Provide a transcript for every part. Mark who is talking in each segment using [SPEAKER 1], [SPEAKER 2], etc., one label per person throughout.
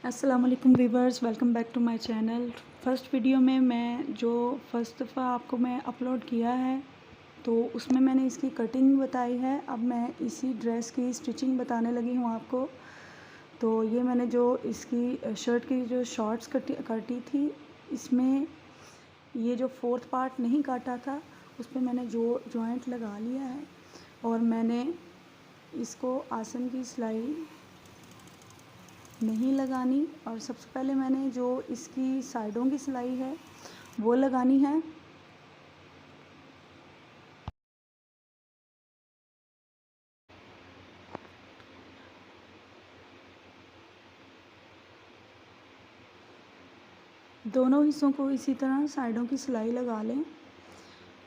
[SPEAKER 1] अस्सलाम वालेकुम viewers, welcome back to my channel. First video में मैं जो फ़र्स्ट दफ़ा आपको मैं अपलोड किया है तो उसमें मैंने इसकी कटिंग बताई है। अब मैं इसी ड्रेस की स्टिचिंग बताने लगी हूँ आपको। तो ये मैंने जो इसकी शर्ट की जो शॉर्ट्स काटी थी, इसमें ये जो फोर्थ पार्ट नहीं काटा था उस पर मैंने जो जॉइंट लगा लिया है और मैंने इसको आसन की सिलाई नहीं लगानी। और सबसे पहले मैंने जो इसकी साइडों की सिलाई है वो लगानी है। दोनों हिस्सों को इसी तरह साइडों की सिलाई लगा लें।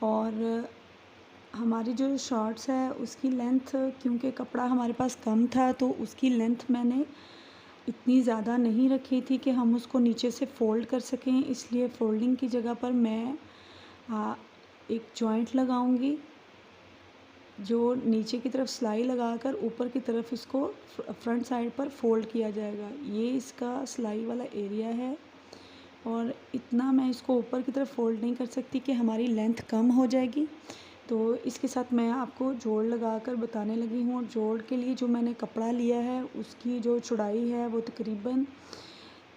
[SPEAKER 1] और हमारी जो शॉर्ट्स है उसकी लेंथ, क्योंकि कपड़ा हमारे पास कम था तो उसकी लेंथ मैंने इतनी ज़्यादा नहीं रखी थी कि हम उसको नीचे से फ़ोल्ड कर सकें, इसलिए फ़ोल्डिंग की जगह पर मैं एक जॉइंट लगाऊंगी जो नीचे की तरफ सिलाई लगाकर ऊपर की तरफ इसको फ्रंट साइड पर फ़ोल्ड किया जाएगा। ये इसका सिलाई वाला एरिया है और इतना मैं इसको ऊपर की तरफ फ़ोल्ड नहीं कर सकती कि हमारी लेंथ कम हो जाएगी। तो इसके साथ मैं आपको जोड़ लगाकर बताने लगी हूँ। और जोड़ के लिए जो मैंने कपड़ा लिया है उसकी जो चौड़ाई है वो तकरीबन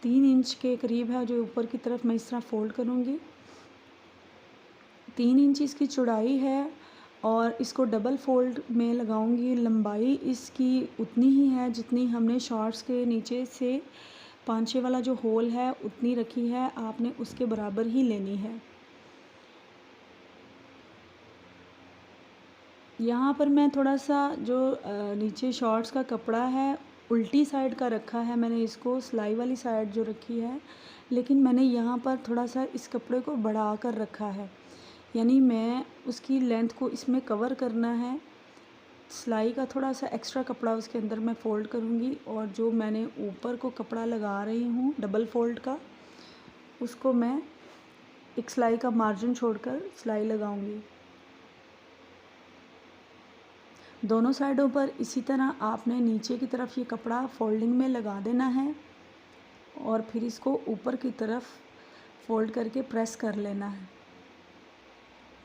[SPEAKER 1] 3 इंच के करीब है, जो ऊपर की तरफ मैं इस तरह फ़ोल्ड करूँगी। 3 इंच इसकी चौड़ाई है और इसको डबल फ़ोल्ड में लगाऊंगी। लंबाई इसकी उतनी ही है जितनी हमने शॉर्ट्स के नीचे से पांचे वाला जो होल है उतनी रखी है, आपने उसके बराबर ही लेनी है। यहाँ पर मैं थोड़ा सा जो नीचे शॉर्ट्स का कपड़ा है उल्टी साइड का रखा है, मैंने इसको सिलाई वाली साइड जो रखी है, लेकिन मैंने यहाँ पर थोड़ा सा इस कपड़े को बढ़ा कर रखा है, यानी मैं उसकी लेंथ को इसमें कवर करना है। सिलाई का थोड़ा सा एक्स्ट्रा कपड़ा उसके अंदर मैं फ़ोल्ड करूँगी और जो मैंने ऊपर को कपड़ा लगा रही हूँ डबल फ़ोल्ड का, उसको मैं एक सिलाई का मार्जिन छोड़कर सिलाई लगाऊँगी। दोनों साइडों पर इसी तरह आपने नीचे की तरफ ये कपड़ा फ़ोल्डिंग में लगा देना है और फिर इसको ऊपर की तरफ फ़ोल्ड करके प्रेस कर लेना है।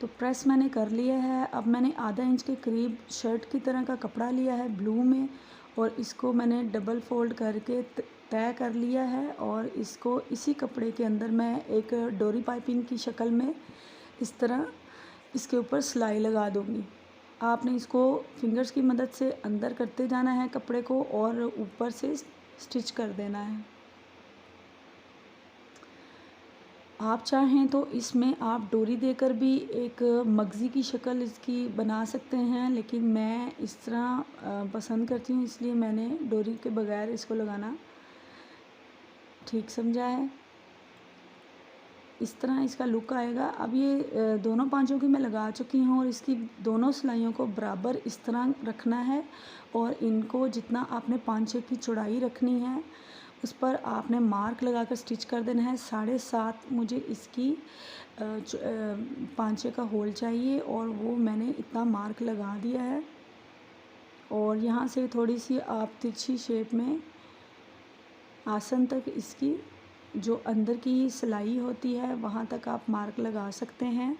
[SPEAKER 1] तो प्रेस मैंने कर लिया है। अब मैंने आधा इंच के करीब शर्ट की तरह का कपड़ा लिया है ब्लू में और इसको मैंने डबल फ़ोल्ड करके तय कर लिया है और इसको इसी कपड़े के अंदर मैं एक डोरी पाइपिंग की शक्ल में इस तरह इसके ऊपर सिलाई लगा दूँगी। आपने इसको फिंगर्स की मदद से अंदर करते जाना है कपड़े को और ऊपर से स्टिच कर देना है। आप चाहें तो इसमें आप डोरी देकर भी एक मगज़ी की शक्ल इसकी बना सकते हैं, लेकिन मैं इस तरह पसंद करती हूँ, इसलिए मैंने डोरी के बगैर इसको लगाना ठीक समझा है। इस तरह इसका लुक आएगा। अब ये दोनों पांचों की मैं लगा चुकी हूँ और इसकी दोनों सिलाइयों को बराबर इस तरह रखना है और इनको जितना आपने पांचे की चौड़ाई रखनी है उस पर आपने मार्क लगाकर स्टिच कर देना है। 7.5 मुझे इसकी पांचे का होल चाहिए और वो मैंने इतना मार्क लगा दिया है। और यहाँ से थोड़ी सी आप तिरछी शेप में आसन तक इसकी जो अंदर की सिलाई होती है वहाँ तक आप मार्क लगा सकते हैं।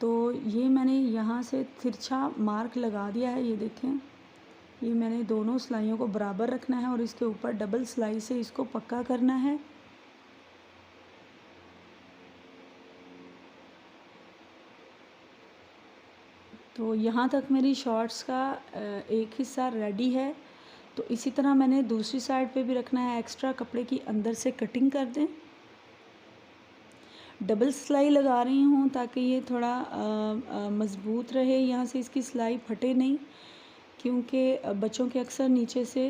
[SPEAKER 1] तो ये मैंने यहाँ से तिरछा मार्क लगा दिया है। ये देखें, ये मैंने दोनों सिलाइयों को बराबर रखना है और इसके ऊपर डबल सिलाई से इसको पक्का करना है। तो यहाँ तक मेरी शॉर्ट्स का एक हिस्सा रेडी है। तो इसी तरह मैंने दूसरी साइड पे भी रखना है। एक्स्ट्रा कपड़े की अंदर से कटिंग कर दें। डबल सिलाई लगा रही हूँ ताकि ये थोड़ा मज़बूत रहे, यहाँ से इसकी सिलाई फटे नहीं, क्योंकि बच्चों के अक्सर नीचे से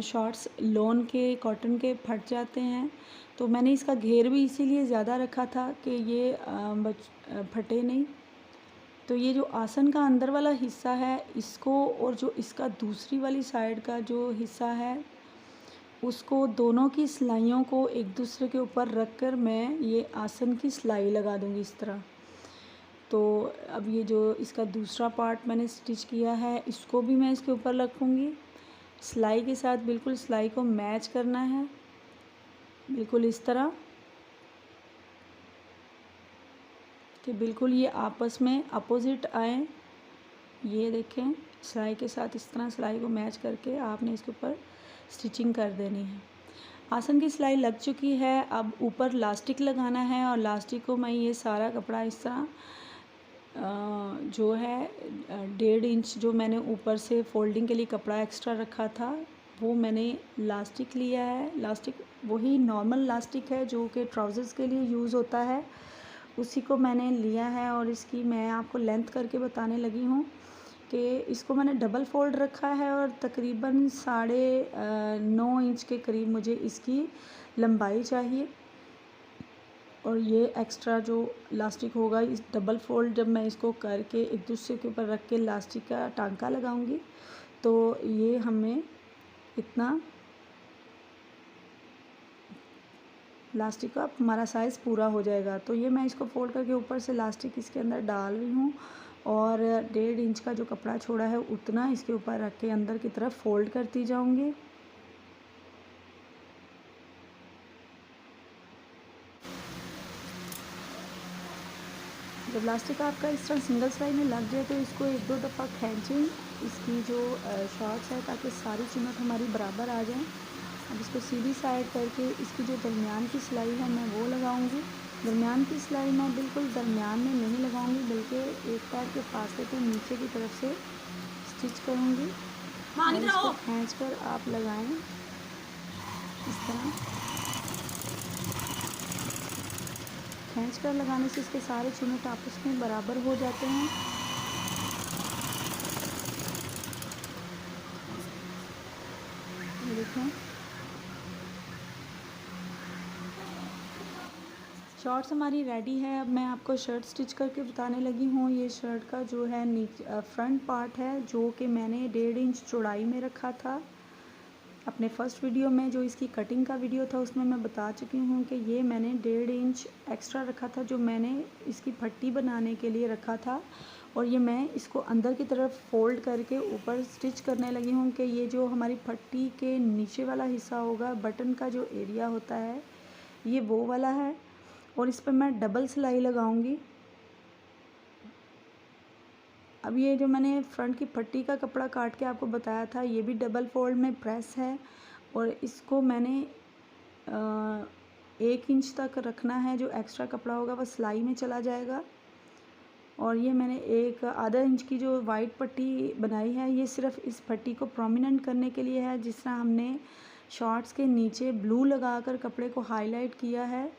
[SPEAKER 1] शॉर्ट्स लॉन के कॉटन के फट जाते हैं। तो मैंने इसका घेर भी इसीलिए ज़्यादा रखा था कि ये फटे नहीं। तो ये जो आसन का अंदर वाला हिस्सा है इसको और जो इसका दूसरी वाली साइड का जो हिस्सा है उसको दोनों की सिलाइयों को एक दूसरे के ऊपर रख कर मैं ये आसन की सिलाई लगा दूँगी इस तरह। तो अब ये जो इसका दूसरा पार्ट मैंने स्टिच किया है इसको भी मैं इसके ऊपर रखूँगी। सिलाई के साथ बिल्कुल सिलाई को मैच करना है बिल्कुल इस तरह कि बिल्कुल ये आपस में अपोज़िट आए। ये देखें, सिलाई के साथ इस तरह सिलाई को मैच करके आपने इसके ऊपर स्टिचिंग कर देनी है। आसन की सिलाई लग चुकी है, अब ऊपर लास्टिक लगाना है और लास्टिक को मैं ये सारा कपड़ा इस तरह जो है 1.5 इंच जो मैंने ऊपर से फ़ोल्डिंग के लिए कपड़ा एक्स्ट्रा रखा था, वो मैंने लास्टिक लिया है। लास्टिक वही नॉर्मल लास्टिक है जो कि ट्राउज़र्स के लिए यूज़ होता है, उसी को मैंने लिया है और इसकी मैं आपको लेंथ करके बताने लगी हूँ कि इसको मैंने डबल फ़ोल्ड रखा है और तकरीबन 9.5 इंच के करीब मुझे इसकी लंबाई चाहिए। और ये एक्स्ट्रा जो लास्टिक होगा इस डबल फ़ोल्ड जब मैं इसको करके एक दूसरे के ऊपर रख के लास्टिक का टांका लगाऊंगी तो ये हमें इतना लास्टिक का हमारा साइज़ पूरा हो जाएगा। तो ये मैं इसको फ़ोल्ड करके ऊपर से लास्टिक इसके अंदर डाल रही हूँ और 1.5 इंच का जो कपड़ा छोड़ा है उतना इसके ऊपर रख के अंदर की तरफ फ़ोल्ड करती जाऊँगी। जब लास्टिक आपका इस तरह सिंगल सिलाई में लग जाए तो इसको 1-2 दफ़ा खींचें इसकी जो शॉर्ट्स है, ताकि सारी चुन्नट हमारी बराबर आ जाए। अब इसको सीधी साइड करके इसकी जो दरमियान की सिलाई है मैं वो लगाऊंगी। दरमियान की सिलाई मैं बिल्कुल दरमियान में नहीं लगाऊंगी, बल्कि एक पैर के फासले पे नीचे की तरफ से स्टिच करूंगी और इसको खींच कर आप लगाएं इस तरह। खींच कर लगाने से इसके सारे चुन्नट आपस में बराबर हो जाते हैं। ये देखें, शॉर्ट्स हमारी रेडी है। अब मैं आपको शर्ट स्टिच करके बताने लगी हूँ। ये शर्ट का जो है नीचे फ्रंट पार्ट है जो कि मैंने 1.5 इंच चौड़ाई में रखा था। अपने फर्स्ट वीडियो में जो इसकी कटिंग का वीडियो था उसमें मैं बता चुकी हूँ कि ये मैंने 1.5 इंच एक्स्ट्रा रखा था जो मैंने इसकी पट्टी बनाने के लिए रखा था। और ये मैं इसको अंदर की तरफ फ़ोल्ड करके ऊपर स्टिच करने लगी हूँ कि ये जो हमारी पट्टी के नीचे वाला हिस्सा होगा, बटन का जो एरिया होता है, ये वो वाला है और इस पर मैं डबल सिलाई लगाऊंगी। अब ये जो मैंने फ्रंट की पट्टी का कपड़ा काट के आपको बताया था, ये भी डबल फोल्ड में प्रेस है और इसको मैंने 1 इंच तक रखना है। जो एक्स्ट्रा कपड़ा होगा वह सिलाई में चला जाएगा। और ये मैंने एक आधा इंच की जो वाइट पट्टी बनाई है, ये सिर्फ इस पट्टी को प्रोमिनेंट करने के लिए है। जिस तरह हमने शॉर्ट्स के नीचे ब्लू लगाकर कपड़े को हाईलाइट किया है,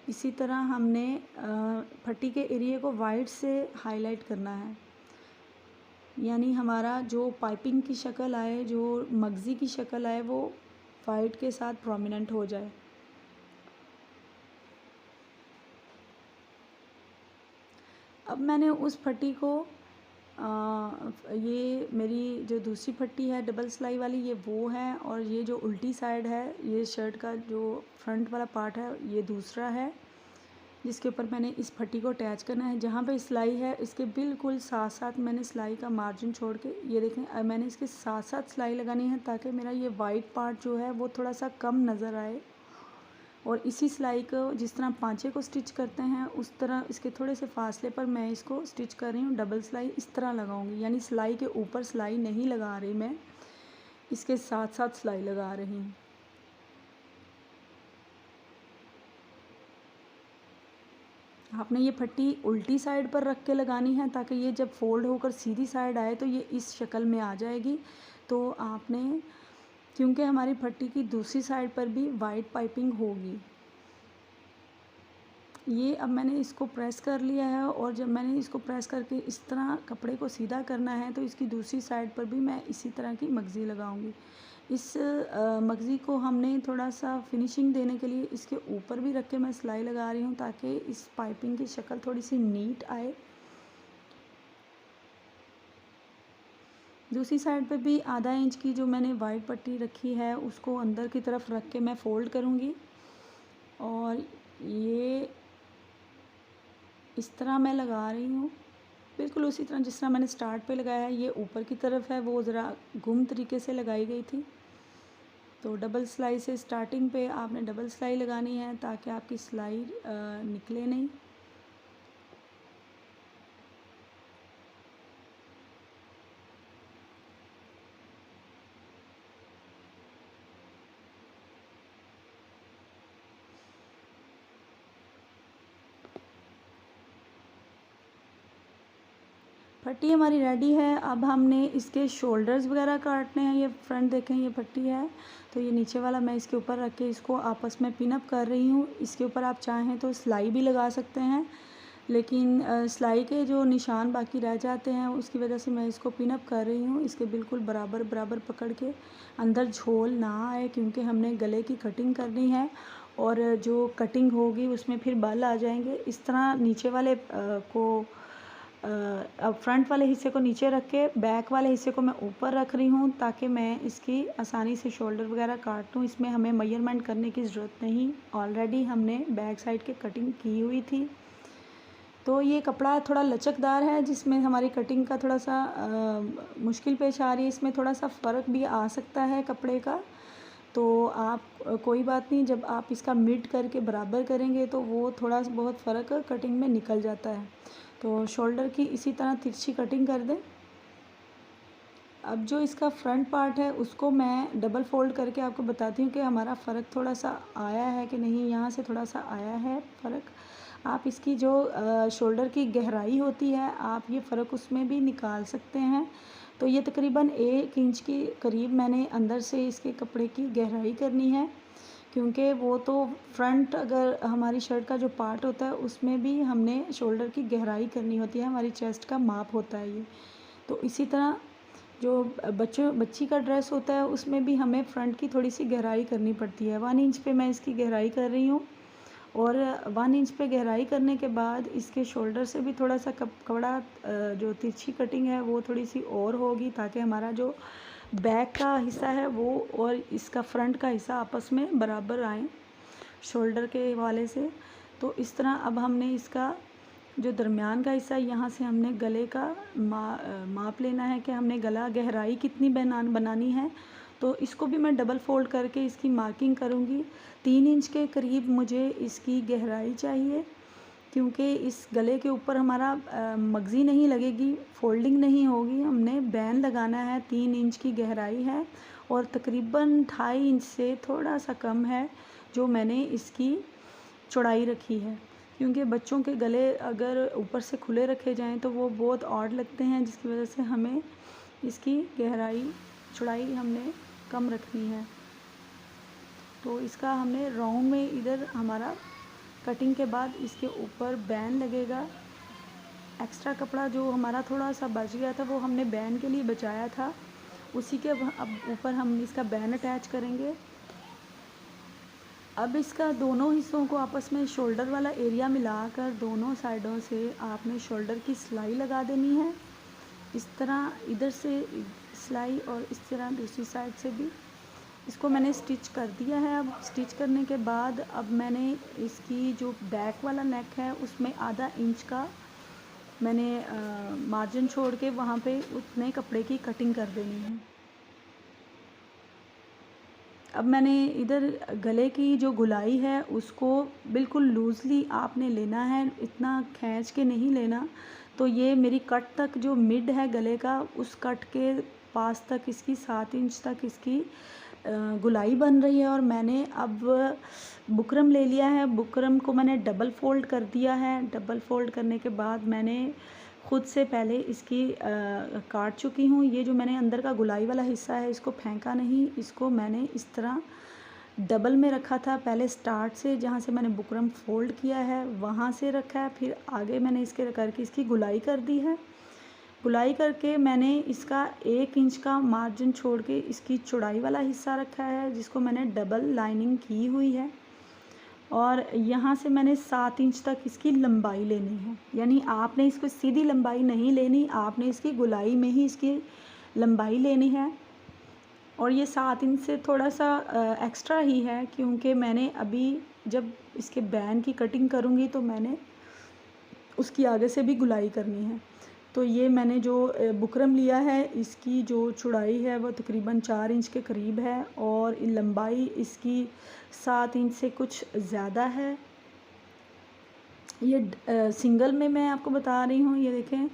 [SPEAKER 1] इसी तरह हमने पट्टी के एरिया को वाइट से हाईलाइट करना है, यानी हमारा जो पाइपिंग की शक्ल आए, जो मगज़ी की शक्ल आए, वो वाइट के साथ प्रोमिनेंट हो जाए। अब मैंने उस पट्टी को ये मेरी जो दूसरी पट्टी है डबल सिलाई वाली, ये वो है और ये जो उल्टी साइड है, ये शर्ट का जो फ्रंट वाला पार्ट है, ये दूसरा है जिसके ऊपर मैंने इस पट्टी को अटैच करना है। जहाँ पे सिलाई है इसके बिल्कुल साथ साथ मैंने सिलाई का मार्जिन छोड़ के, ये देखें, अब मैंने इसके साथ साथ सिलाई लगानी है ताकि मेरा ये वाइट पार्ट जो है वो थोड़ा सा कम नज़र आए। और इसी सिलाई को जिस तरह पांचे को स्टिच करते हैं उस तरह इसके थोड़े से फासले पर मैं इसको स्टिच कर रही हूँ। डबल सिलाई इस तरह लगाऊंगी, यानी सिलाई के ऊपर सिलाई नहीं लगा रही मैं, इसके साथ साथ सिलाई लगा रही हूँ। आपने ये पट्टी उल्टी साइड पर रख के लगानी है ताकि ये जब फोल्ड होकर सीधी साइड आए तो ये इस शक्ल में आ जाएगी। तो आपने, क्योंकि हमारी पट्टी की दूसरी साइड पर भी वाइट पाइपिंग होगी। ये अब मैंने इसको प्रेस कर लिया है और जब मैंने इसको प्रेस करके इस तरह कपड़े को सीधा करना है तो इसकी दूसरी साइड पर भी मैं इसी तरह की मगज़ी लगाऊंगी। इस मगज़ी को हमने थोड़ा सा फिनिशिंग देने के लिए इसके ऊपर भी रख के मैं सिलाई लगा रही हूँ ताकि इस पाइपिंग की शक्ल थोड़ी सी नीट आए। दूसरी साइड पे भी आधा इंच की जो मैंने वाइट पट्टी रखी है उसको अंदर की तरफ रख के मैं फ़ोल्ड करूँगी और ये इस तरह मैं लगा रही हूँ, बिल्कुल उसी तरह जिस तरह मैंने स्टार्ट पे लगाया है। ये ऊपर की तरफ है, वो ज़रा गुम तरीके से लगाई गई थी। तो डबल सिलाई से स्टार्टिंग पे आपने डबल सिलाई लगानी है ताकि आपकी सिलाई निकले नहीं। पट्टी हमारी रेडी है। अब हमने इसके शोल्डर्स वगैरह काटने हैं। ये फ्रंट देखें, ये पट्टी है, तो ये नीचे वाला मैं इसके ऊपर रख के इसको आपस में पिन अप कर रही हूँ। इसके ऊपर आप चाहें तो सिलाई भी लगा सकते हैं, लेकिन सिलाई के जो निशान बाकी रह जाते हैं उसकी वजह से मैं इसको पिन अप कर रही हूँ। इसके बिल्कुल बराबर बराबर पकड़ के, अंदर झोल ना आए, क्योंकि हमने गले की कटिंग करनी है और जो कटिंग होगी उसमें फिर बाल आ जाएंगे। इस तरह नीचे वाले अब फ्रंट वाले हिस्से को नीचे रख के बैक वाले हिस्से को मैं ऊपर रख रही हूँ ताकि मैं इसकी आसानी से शोल्डर वगैरह काट लूँ। इसमें हमें मेजरमेंट करने की ज़रूरत नहीं, ऑलरेडी हमने बैक साइड के कटिंग की हुई थी। तो ये कपड़ा थोड़ा लचकदार है जिसमें हमारी कटिंग का थोड़ा सा मुश्किल पेश आ रही है। इसमें थोड़ा सा फ़र्क भी आ सकता है कपड़े का, तो आप कोई बात नहीं, जब आप इसका मिड करके बराबर करेंगे तो वो थोड़ा बहुत फ़र्क कटिंग में निकल जाता है। तो शोल्डर की इसी तरह तिरछी कटिंग कर दें। अब जो इसका फ्रंट पार्ट है उसको मैं डबल फोल्ड करके आपको बताती हूँ कि हमारा फ़र्क थोड़ा सा आया है कि नहीं। यहाँ से थोड़ा सा आया है फ़र्क। आप इसकी जो शोल्डर की गहराई होती है, आप ये फ़र्क उसमें भी निकाल सकते हैं। तो ये तकरीबन 1 इंच के करीब मैंने अंदर से इसके कपड़े की गहराई करनी है, क्योंकि वो तो फ्रंट अगर हमारी शर्ट का जो पार्ट होता है उसमें भी हमने शोल्डर की गहराई करनी होती है, हमारी चेस्ट का माप होता है ये। तो इसी तरह जो बच्ची का ड्रेस होता है उसमें भी हमें फ्रंट की थोड़ी सी गहराई करनी पड़ती है। 1 इंच पे मैं इसकी गहराई कर रही हूँ और 1 इंच पे गहराई करने के बाद इसके शोल्डर से भी थोड़ा सा कपड़ा जो तिरछी कटिंग है वो थोड़ी सी और होगी, ताकि हमारा जो बैक का हिस्सा है वो और इसका फ्रंट का हिस्सा आपस में बराबर आए शोल्डर के हवाले से। तो इस तरह अब हमने इसका जो दरमियान का हिस्सा, यहाँ से हमने गले का माप लेना है कि हमने गला गहराई कितनी बनानी है। तो इसको भी मैं डबल फोल्ड करके इसकी मार्किंग करूँगी। 3 इंच के करीब मुझे इसकी गहराई चाहिए, क्योंकि इस गले के ऊपर हमारा मगज़ी नहीं लगेगी, फोल्डिंग नहीं होगी। हमने बैन लगाना है, 3 इंच की गहराई है और तकरीबन 2.5 इंच से थोड़ा सा कम है जो मैंने इसकी चौड़ाई रखी है, क्योंकि बच्चों के गले अगर ऊपर से खुले रखे जाएं तो वो बहुत ऑड लगते हैं, जिसकी वजह से हमें इसकी गहराई चौड़ाई हमने कम रखनी है। तो इसका हमने राउंड में इधर हमारा कटिंग के बाद इसके ऊपर बैन लगेगा। एक्स्ट्रा कपड़ा जो हमारा थोड़ा सा बच गया था वो हमने बैन के लिए बचाया था, उसी के अब ऊपर हम इसका बैन अटैच करेंगे। अब इसका दोनों हिस्सों को आपस में शोल्डर वाला एरिया मिलाकर दोनों साइडों से आपने शोल्डर की सिलाई लगा देनी है। इस तरह इधर से सिलाई और इस तरह दूसरी साइड से भी। इसको मैंने स्टिच कर दिया है। अब स्टिच करने के बाद अब मैंने इसकी जो बैक वाला नेक है उसमें आधा इंच का मैंने मार्जिन छोड़ के वहाँ पे उतने कपड़े की कटिंग कर देनी है। अब मैंने इधर गले की जो गुलाई है उसको बिल्कुल लूज़ली आपने लेना है, इतना खींच के नहीं लेना। तो ये मेरी कट तक जो मिड है गले का, उस कट के पास तक इसकी 7 इंच तक इसकी गुलाई बन रही है। और मैंने अब बुकरम ले लिया है, बुकरम को मैंने डबल फोल्ड कर दिया है। डबल फोल्ड करने के बाद मैंने ख़ुद से पहले इसकी काट चुकी हूँ। ये जो मैंने अंदर का गुलाई वाला हिस्सा है इसको फेंका नहीं, इसको मैंने इस तरह डबल में रखा था। पहले स्टार्ट से जहाँ से मैंने बुकरम फोल्ड किया है वहाँ से रखा है, फिर आगे मैंने इसके करके इसकी गुलाई कर दी है। गुलाई करके मैंने इसका 1 इंच का मार्जिन छोड़ के इसकी चौड़ाई वाला हिस्सा रखा है, जिसको मैंने डबल लाइनिंग की हुई है। और यहाँ से मैंने 7 इंच तक इसकी लंबाई लेनी है, यानी आपने इसको सीधी लंबाई नहीं लेनी, आपने इसकी गुलाई में ही इसकी लंबाई लेनी है। और ये 7 इंच से थोड़ा सा एक्स्ट्रा ही है, क्योंकि मैंने अभी जब इसके बैन की कटिंग करूँगी तो मैंने उसकी आगे से भी गुलाई करनी है। तो ये मैंने जो बुकरम लिया है, इसकी जो चौड़ाई है वो तकरीबन 4 इंच के करीब है और लंबाई इसकी 7 इंच से कुछ ज़्यादा है। ये सिंगल में मैं आपको बता रही हूँ, ये देखें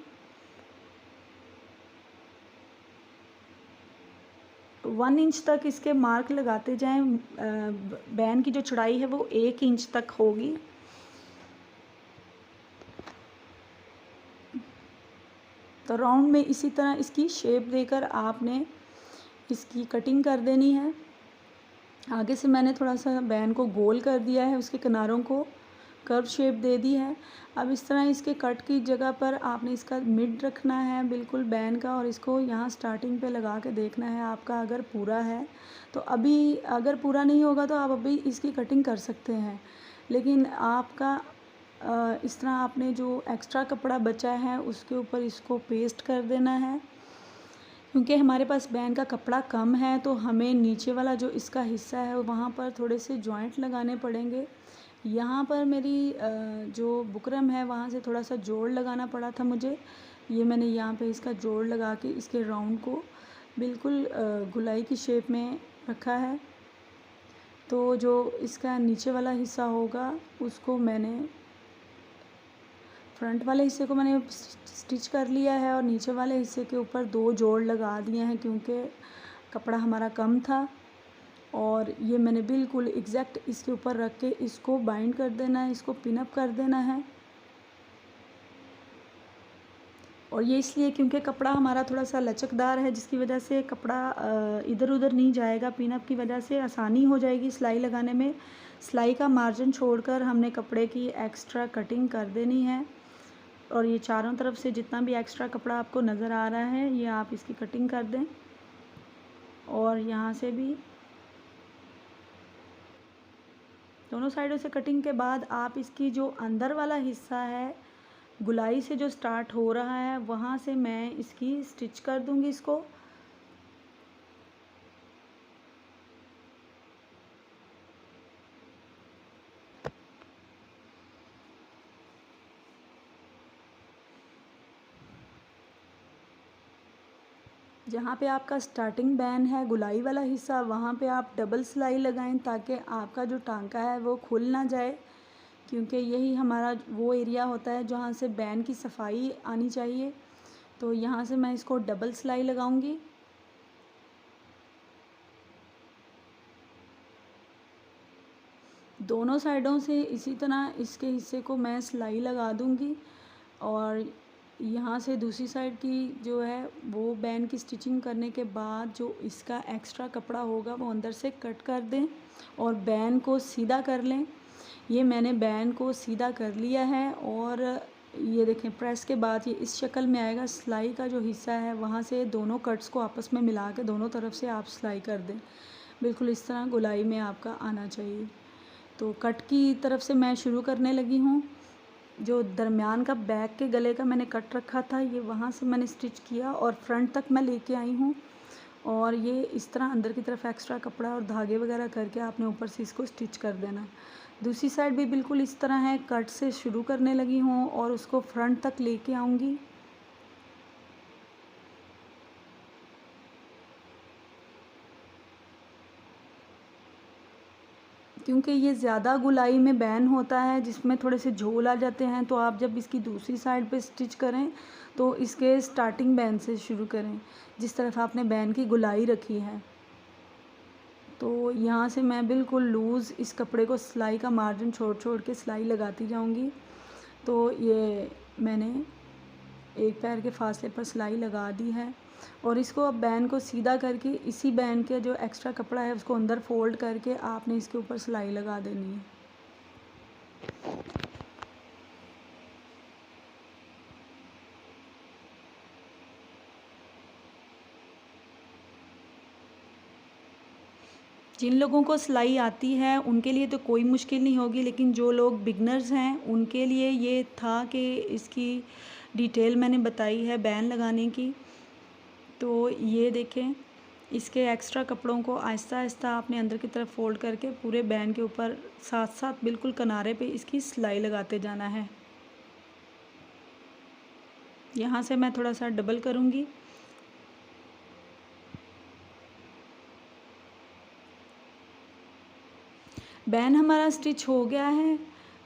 [SPEAKER 1] 1 इंच तक इसके मार्क लगाते जाएं। बैन की जो चौड़ाई है वो 1 इंच तक होगी। तो राउंड में इसी तरह इसकी शेप देकर आपने इसकी कटिंग कर देनी है। आगे से मैंने थोड़ा सा बैन को गोल कर दिया है, उसके किनारों को कर्व शेप दे दी है। अब इस तरह इसके कट की जगह पर आपने इसका मिड रखना है बिल्कुल बैन का, और इसको यहाँ स्टार्टिंग पे लगा के देखना है आपका अगर पूरा है तो। अभी अगर पूरा नहीं होगा तो आप अभी इसकी कटिंग कर सकते हैं, लेकिन आपका इस तरह आपने जो एक्स्ट्रा कपड़ा बचा है उसके ऊपर इसको पेस्ट कर देना है। क्योंकि हमारे पास बैन का कपड़ा कम है तो हमें नीचे वाला जो इसका हिस्सा है वहाँ पर थोड़े से जॉइंट लगाने पड़ेंगे। यहाँ पर मेरी जो बुकरम है वहाँ से थोड़ा सा जोड़ लगाना पड़ा था मुझे। ये मैंने यहाँ पे इसका जोड़ लगा के इसके राउंड को बिल्कुल गोलाई की शेप में रखा है। तो जो इसका नीचे वाला हिस्सा होगा उसको मैंने फ्रंट वाले हिस्से को मैंने स्टिच कर लिया है और नीचे वाले हिस्से के ऊपर 2 जोड़ लगा दिए हैं क्योंकि कपड़ा हमारा कम था। और ये मैंने बिल्कुल एग्जैक्ट इसके ऊपर रख के इसको बाइंड कर देना है, इसको पिन अप कर देना है। और ये इसलिए क्योंकि कपड़ा हमारा थोड़ा सा लचकदार है, जिसकी वजह से कपड़ा इधर उधर नहीं जाएगा। पिन अप की वजह से आसानी हो जाएगी सिलाई लगाने में। सिलाई का मार्जिन छोड़कर हमने कपड़े की एक्स्ट्रा कटिंग कर देनी है। और ये चारों तरफ से जितना भी एक्स्ट्रा कपड़ा आपको नज़र आ रहा है ये आप इसकी कटिंग कर दें। और यहाँ से भी दोनों साइडों से कटिंग के बाद आप इसकी जो अंदर वाला हिस्सा है गुलाई से जो स्टार्ट हो रहा है वहाँ से मैं इसकी स्टिच कर दूँगी इसको। जहाँ पे आपका स्टार्टिंग बैन है गुलाई वाला हिस्सा वहाँ पे आप डबल सिलाई लगाएं ताकि आपका जो टांका है वो खुल ना जाए, क्योंकि यही हमारा वो एरिया होता है जहाँ से बैन की सफाई आनी चाहिए। तो यहाँ से मैं इसको डबल सिलाई लगाऊंगी। दोनों साइडों से इसी तरह इसके हिस्से को मैं सिलाई लगा दूंगी। और यहाँ से दूसरी साइड की जो है वो बैन की स्टिचिंग करने के बाद जो इसका एक्स्ट्रा कपड़ा होगा वो अंदर से कट कर दें और बैन को सीधा कर लें। ये मैंने बैन को सीधा कर लिया है और ये देखें प्रेस के बाद ये इस शक्ल में आएगा। सिलाई का जो हिस्सा है वहाँ से दोनों कट्स को आपस में मिला के दोनों तरफ से आप सिलाई कर दें। बिल्कुल इस तरह गोलाई में आपका आना चाहिए। तो कट की तरफ से मैं शुरू करने लगी हूँ। जो दरमियान का बैक के गले का मैंने कट रखा था ये वहाँ से मैंने स्टिच किया और फ्रंट तक मैं लेके आई हूँ। और ये इस तरह अंदर की तरफ एक्स्ट्रा कपड़ा और धागे वगैरह करके आपने ऊपर से इसको स्टिच कर देना। दूसरी साइड भी बिल्कुल इस तरह है, कट से शुरू करने लगी हूँ और उसको फ्रंट तक लेके आऊँगी। क्योंकि ये ज़्यादा गुलाई में बैन होता है जिसमें थोड़े से झोल आ जाते हैं, तो आप जब इसकी दूसरी साइड पे स्टिच करें तो इसके स्टार्टिंग बैन से शुरू करें जिस तरफ आपने बैन की गुलाई रखी है। तो यहाँ से मैं बिल्कुल लूज़ इस कपड़े को सिलाई का मार्जिन छोड़ छोड़ के सिलाई लगाती जाऊँगी। तो ये मैंने एक पैर के फासले पर सिलाई लगा दी है और इसको अब बैन को सीधा करके इसी बैन के जो एक्स्ट्रा कपड़ा है उसको अंदर फोल्ड करके आपने इसके ऊपर सिलाई लगा देनी है। जिन लोगों को सिलाई आती है उनके लिए तो कोई मुश्किल नहीं होगी, लेकिन जो लोग बिगनर्स हैं उनके लिए ये था कि इसकी डिटेल मैंने बताई है बैन लगाने की। तो ये देखें इसके एक्स्ट्रा कपड़ों को आहिस्ता आहिस्ता आपने अंदर की तरफ फोल्ड करके पूरे बैन के ऊपर साथ साथ बिल्कुल किनारे पे इसकी सिलाई लगाते जाना है। यहाँ से मैं थोड़ा सा डबल करूँगी। बैन हमारा स्टिच हो गया है।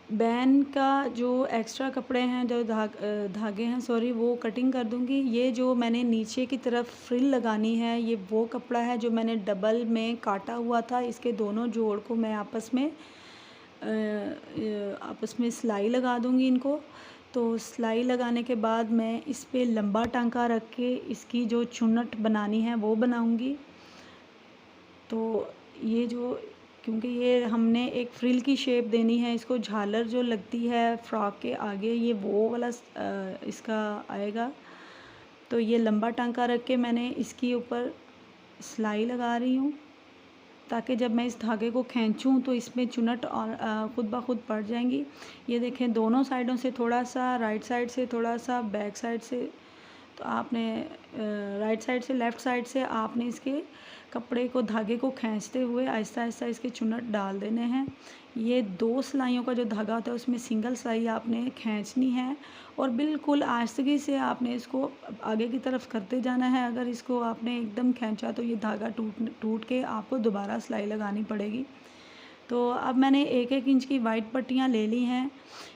[SPEAKER 1] बैन का जो एक्स्ट्रा कपड़े हैं, जो धागे हैं सॉरी, वो कटिंग कर दूँगी। ये जो मैंने नीचे की तरफ फ्रिल लगानी है, ये वो कपड़ा है जो मैंने डबल में काटा हुआ था। इसके दोनों जोड़ को मैं आपस में सिलाई लगा दूँगी इनको। तो सिलाई लगाने के बाद मैं इस पे लंबा टांका रख के इसकी जो चुन्नट बनानी है वो बनाऊँगी। तो ये जो, क्योंकि ये हमने एक फ्रिल की शेप देनी है इसको, झालर जो लगती है फ्रॉक के आगे, ये वो वाला इसका आएगा। तो ये लंबा टांका रख के मैंने इसके ऊपर सिलाई लगा रही हूँ, ताकि जब मैं इस धागे को खींचूँ तो इसमें चुनट और ख़ुद ब खुद पड़ जाएंगी। ये देखें, दोनों साइडों से थोड़ा सा, राइट साइड से थोड़ा सा, बैक साइड से, तो आपने राइट साइड से, लेफ़्ट साइड से आपने इसके कपड़े को, धागे को खींचते हुए आहिस्ता आहिस्ता इसके चुन्नट डाल देने हैं। ये 2 सिलाइयों का जो धागा होता है उसमें सिंगल सिलाई आपने खींचनी है और बिल्कुल आहिस्तगी से आपने इसको आगे की तरफ करते जाना है। अगर इसको आपने एकदम खींचा तो ये धागा टूट के आपको दोबारा सिलाई लगानी पड़ेगी। तो अब मैंने 1-1 इंच की वाइट पट्टियाँ ले ली हैं,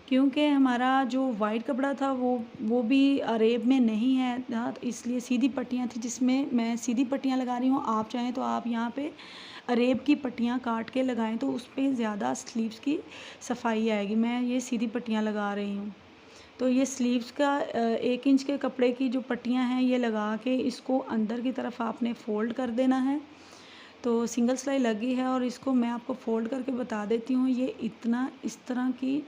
[SPEAKER 1] क्योंकि हमारा जो वाइट कपड़ा था वो भी अरेब में नहीं है ना, तो इसलिए सीधी पट्टियाँ थी जिसमें मैं सीधी पट्टियाँ लगा रही हूँ। आप चाहें तो आप यहाँ पे अरेब की पट्टियाँ काट के लगाएं, तो उस पे ज़्यादा स्लीव्स की सफाई आएगी। मैं ये सीधी पट्टियाँ लगा रही हूँ। तो ये स्लीव्स का 1 इंच के कपड़े की जो पट्टियाँ हैं, ये लगा के इसको अंदर की तरफ आपने फ़ोल्ड कर देना है। तो सिंगल सिलाई लगी है और इसको मैं आपको फ़ोल्ड करके बता देती हूँ। ये इतना, इस तरह की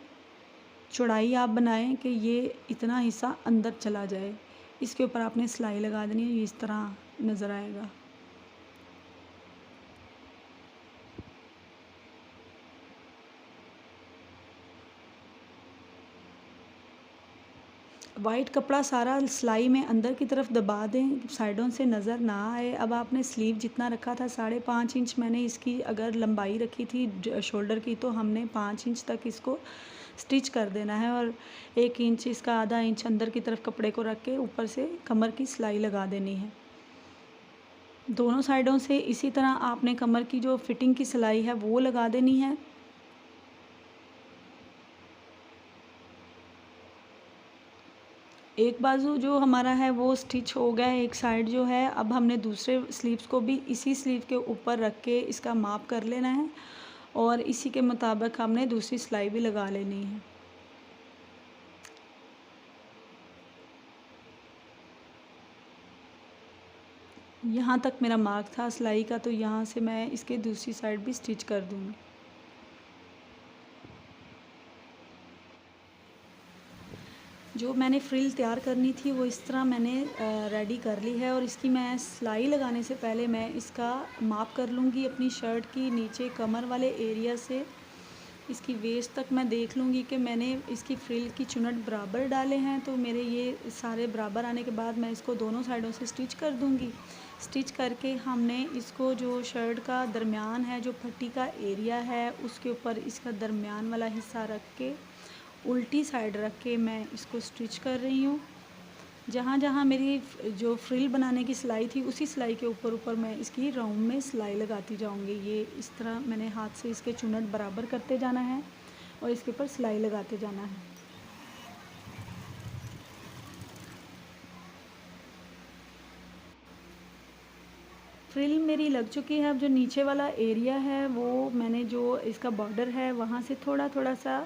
[SPEAKER 1] चौड़ाई आप बनाएं कि ये इतना हिस्सा अंदर चला जाए। इसके ऊपर आपने सिलाई लगा देनी है, ये इस तरह नज़र आएगा। वाइट कपड़ा सारा सिलाई में अंदर की तरफ दबा दें, साइडों से नज़र ना आए। अब आपने स्लीव जितना रखा था 5.5 इंच मैंने इसकी अगर लंबाई रखी थी शोल्डर की, तो हमने 5 इंच तक इसको स्टिच कर देना है और 1 इंच, इसका आधा इंच अंदर की तरफ कपड़े को रख के ऊपर से कमर की सिलाई लगा देनी है। दोनों साइडों से इसी तरह आपने कमर की जो फिटिंग की सिलाई है वो लगा देनी है। एक बाजू जो हमारा है वो स्टिच हो गया है, एक साइड जो है। अब हमने दूसरे स्लीव्स को भी इसी स्लीव के ऊपर रख के इसका माप कर लेना है और इसी के मुताबिक हमने दूसरी सिलाई भी लगा लेनी है। यहाँ तक मेरा मार्क था सिलाई का, तो यहाँ से मैं इसके दूसरी साइड भी स्टिच कर दूँगी। जो मैंने फ्रिल तैयार करनी थी वो इस तरह मैंने रेडी कर ली है और इसकी मैं सिलाई लगाने से पहले मैं इसका माप कर लूँगी अपनी शर्ट की। नीचे कमर वाले एरिया से इसकी वेस्ट तक मैं देख लूँगी कि मैंने इसकी फ्रिल की चुनट बराबर डाले हैं। तो मेरे ये सारे बराबर आने के बाद मैं इसको दोनों साइडों से स्टिच कर दूँगी। स्टिच करके हमने इसको, जो शर्ट का दरमियान है, जो पट्टी का एरिया है, उसके ऊपर इसका दरमियान वाला हिस्सा रख के उल्टी साइड रख के मैं इसको स्टिच कर रही हूँ। जहाँ जहाँ मेरी जो फ्रिल बनाने की सिलाई थी उसी सिलाई के ऊपर मैं इसकी राउंड में सिलाई लगाती जाऊँगी। ये इस तरह मैंने हाथ से इसके चुनट बराबर करते जाना है और इसके ऊपर सिलाई लगाते जाना है। फ्रिल मेरी लग चुकी है। अब जो नीचे वाला एरिया है वो मैंने, जो इसका बॉर्डर है, वहाँ से थोड़ा थोड़ा सा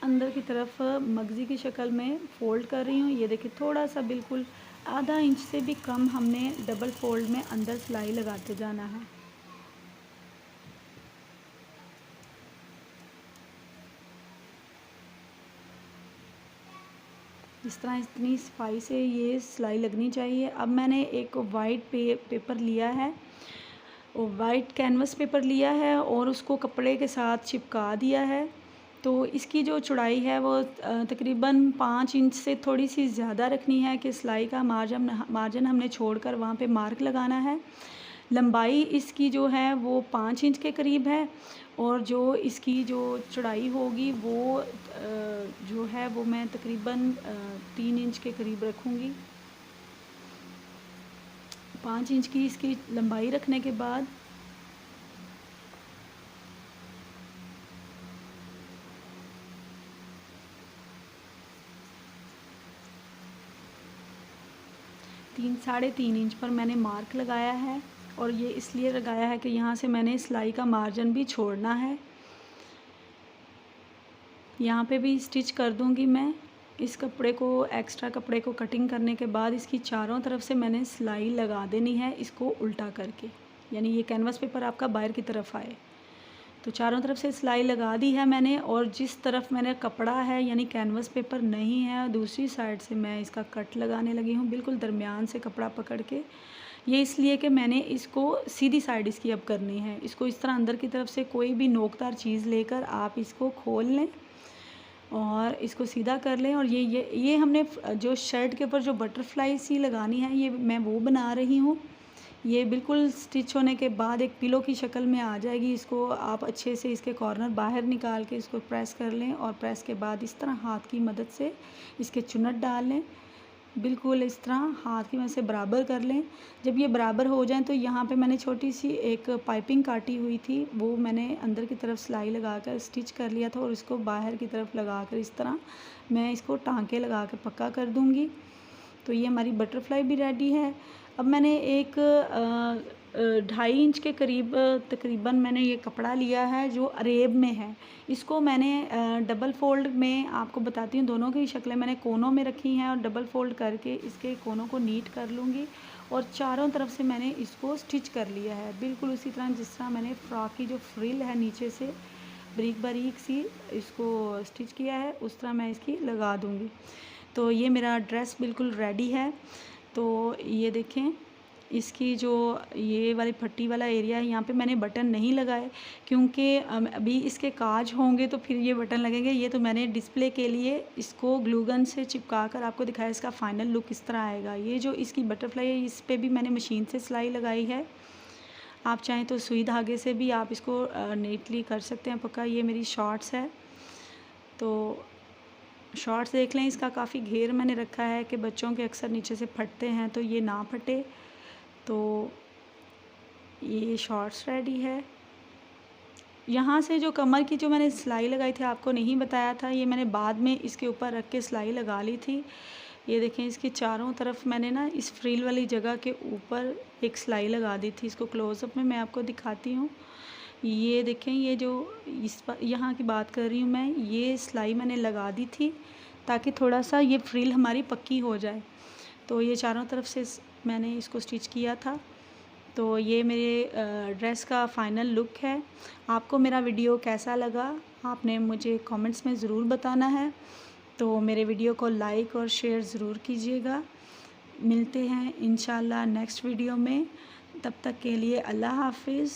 [SPEAKER 1] अंदर की तरफ मगज़ी की शक्ल में फ़ोल्ड कर रही हूँ। ये देखिए, थोड़ा सा, बिल्कुल आधा इंच से भी कम हमने डबल फोल्ड में अंदर सिलाई लगाते जाना है। इस तरह इतनी सफाई से ये सिलाई लगनी चाहिए। अब मैंने एक वाइट पेपर लिया है, वाइट कैनवस पेपर लिया है और उसको कपड़े के साथ चिपका दिया है। तो इसकी जो चौड़ाई है वो तकरीबन 5 इंच से थोड़ी सी ज़्यादा रखनी है कि सिलाई का मार्जिन हमने छोड़कर वहाँ पे मार्क लगाना है। लंबाई इसकी जो है वो 5 इंच के करीब है, और जो इसकी जो चौड़ाई होगी वो जो है वो मैं तकरीबन 3 इंच के करीब रखूँगी। 5 इंच की इसकी लंबाई रखने के बाद साढ़े 3 इंच पर मैंने मार्क लगाया है, और ये इसलिए लगाया है कि यहाँ से मैंने सिलाई का मार्जिन भी छोड़ना है। यहाँ पे भी स्टिच कर दूँगी मैं। इस कपड़े को, एक्स्ट्रा कपड़े को कटिंग करने के बाद इसकी चारों तरफ से मैंने सिलाई लगा देनी है, इसको उल्टा करके, यानी ये कैनवास पेपर आपका बाहर की तरफ आए। तो चारों तरफ से सिलाई लगा दी है मैंने, और जिस तरफ मैंने कपड़ा है यानी कैनवास पेपर नहीं है, दूसरी साइड से मैं इसका कट लगाने लगी हूँ, बिल्कुल दरमियान से कपड़ा पकड़ के। ये इसलिए कि मैंने इसको सीधी साइड इसकी अब करनी है। इसको इस तरह अंदर की तरफ से कोई भी नोकदार चीज़ लेकर आप इसको खोल लें और इसको सीधा कर लें। और ये हमने जो शर्ट के ऊपर जो बटरफ्लाई सी लगानी है, ये मैं वो बना रही हूँ। ये बिल्कुल स्टिच होने के बाद एक पिलो की शक्ल में आ जाएगी। इसको आप अच्छे से इसके कॉर्नर बाहर निकाल के इसको प्रेस कर लें, और प्रेस के बाद इस तरह हाथ की मदद से इसके चुन्नट डाल लें। बिल्कुल इस तरह हाथ की मदद से बराबर कर लें। जब ये बराबर हो जाएं तो यहाँ पे मैंने छोटी सी एक पाइपिंग काटी हुई थी, वो मैंने अंदर की तरफ सिलाई लगाकर स्टिच कर लिया था, और इसको बाहर की तरफ लगाकर इस तरह मैं इसको टाँके लगा कर पक्का कर दूँगी। तो ये हमारी बटरफ्लाई भी रेडी है। अब मैंने एक 2.5 इंच के करीब तकरीबन मैंने ये कपड़ा लिया है जो अरेब में है। इसको मैंने डबल फ़ोल्ड में आपको बताती हूँ, दोनों की शक्लें मैंने कोनों में रखी हैं, और डबल फ़ोल्ड करके इसके कोनों को नीट कर लूँगी, और चारों तरफ से मैंने इसको स्टिच कर लिया है, बिल्कुल उसी तरह जिस तरह मैंने फ़्रॉक की जो फ्रिल है नीचे से बारीक बारीक सी इसको स्टिच किया है, उस तरह मैं इसकी लगा दूँगी। तो ये मेरा ड्रेस बिल्कुल रेडी है। तो ये देखें, इसकी जो ये वाली पट्टी वाला एरिया है, यहाँ पे मैंने बटन नहीं लगाए, क्योंकि अभी इसके काज होंगे तो फिर ये बटन लगेंगे। ये तो मैंने डिस्प्ले के लिए इसको ग्लू गन से चिपका कर आपको दिखाया, इसका फ़ाइनल लुक किस तरह आएगा। ये जो इसकी बटरफ्लाई है, इस पे भी मैंने मशीन से सिलाई लगाई है। आप चाहें तो सुई धागे से भी आप इसको नीटली कर सकते हैं पक्का। ये मेरी शॉर्ट्स है, तो शॉर्ट्स देख लें, इसका काफ़ी घेर मैंने रखा है कि बच्चों के अक्सर नीचे से फटते हैं, तो ये ना फटे। तो ये शॉर्ट्स रेडी है। यहाँ से जो कमर की जो मैंने सिलाई लगाई थी, आपको नहीं बताया था, ये मैंने बाद में इसके ऊपर रख के सिलाई लगा ली थी। ये देखें, इसकी चारों तरफ मैंने ना इस फ्रिल वाली जगह के ऊपर एक सिलाई लगा दी थी। इसको क्लोज़अप में मैं आपको दिखाती हूँ। ये देखें, ये जो इस पर यहाँ की बात कर रही हूँ मैं, ये सिलाई मैंने लगा दी थी ताकि थोड़ा सा ये फ्रिल हमारी पक्की हो जाए। तो ये चारों तरफ से मैंने इसको स्टिच किया था। तो ये मेरे ड्रेस का फ़ाइनल लुक है। आपको मेरा वीडियो कैसा लगा, आपने मुझे कमेंट्स में ज़रूर बताना है। तो मेरे वीडियो को लाइक और शेयर ज़रूर कीजिएगा। मिलते हैं इंशाल्लाह नेक्स्ट वीडियो में। तब तक के लिए अल्लाह हाफ़िज़।